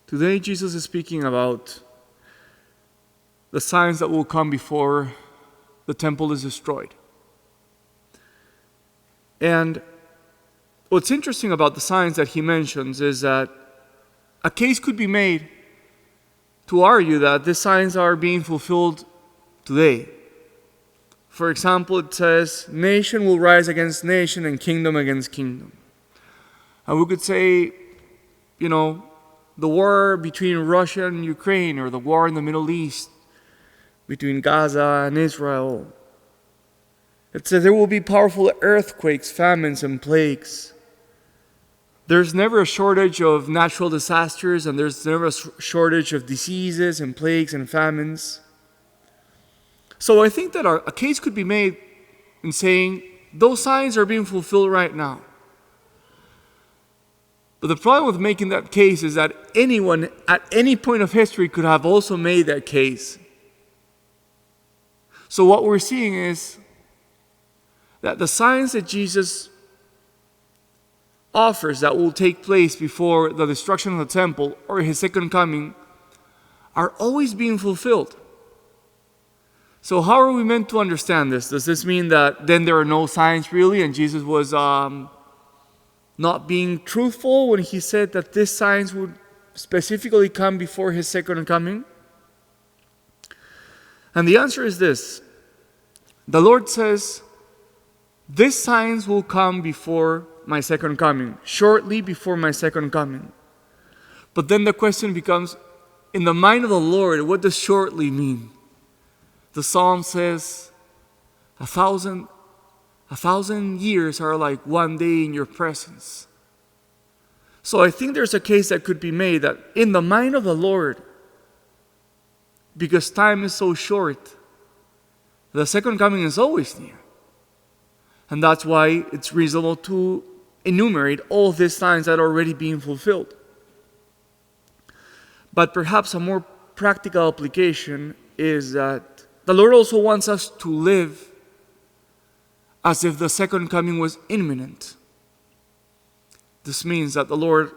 Today, Jesus is speaking about the signs that will come before the temple is destroyed. And what's interesting about the signs that he mentions is that a case could be made to argue that these signs are being fulfilled today. For example, it says, nation will rise against nation and kingdom against kingdom. And we could say, the war between Russia and Ukraine, or the war in the Middle East between Gaza and Israel. It says there will be powerful earthquakes, famines, and plagues. There's never a shortage of natural disasters, and there's never a shortage of diseases and plagues and famines. So I think that a case could be made in saying those signs are being fulfilled right now. But the problem with making that case is that anyone at any point of history could have also made that case. So what we're seeing is that the signs that Jesus offers that will take place before the destruction of the temple or his second coming are always being fulfilled. So how are we meant to understand this? Does this mean that then there are no signs really, and Jesus was not being truthful when he said that these signs would specifically come before his second coming? And the answer is this. The Lord says, these signs will come before my second coming, shortly before my second coming. But then the question becomes, in the mind of the Lord, what does shortly mean? The Psalm says, a thousand years are like one day in your presence. So I think there's a case that could be made that in the mind of the Lord, because time is so short, the second coming is always near. And that's why it's reasonable to enumerate all these signs that are already being fulfilled. But perhaps a more practical application is that the Lord also wants us to live as if the second coming was imminent. This means that the Lord,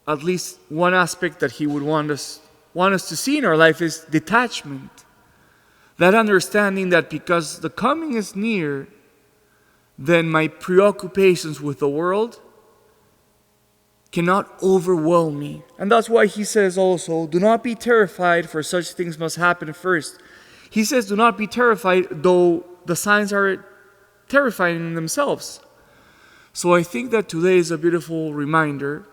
at least one aspect that he would want us to see in our life is detachment. That understanding that because the coming is near, then my preoccupations with the world cannot overwhelm me. And that's why he says also, do not be terrified, for such things must happen first. He says, do not be terrified, though the signs are terrifying in themselves. So I think that today is a beautiful reminder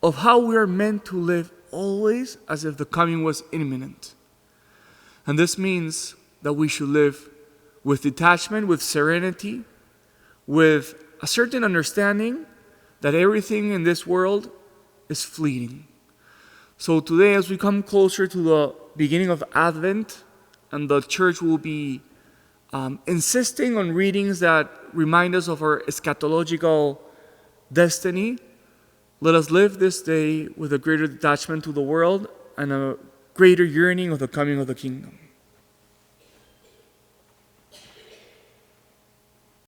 of how we are meant to live always as if the coming was imminent. And this means that we should live with detachment, with serenity, with a certain understanding that everything in this world is fleeting. So today, as we come closer to the beginning of Advent, and the church will be insisting on readings that remind us of our eschatological destiny, let us live this day with a greater detachment to the world and a greater yearning of the coming of the kingdom.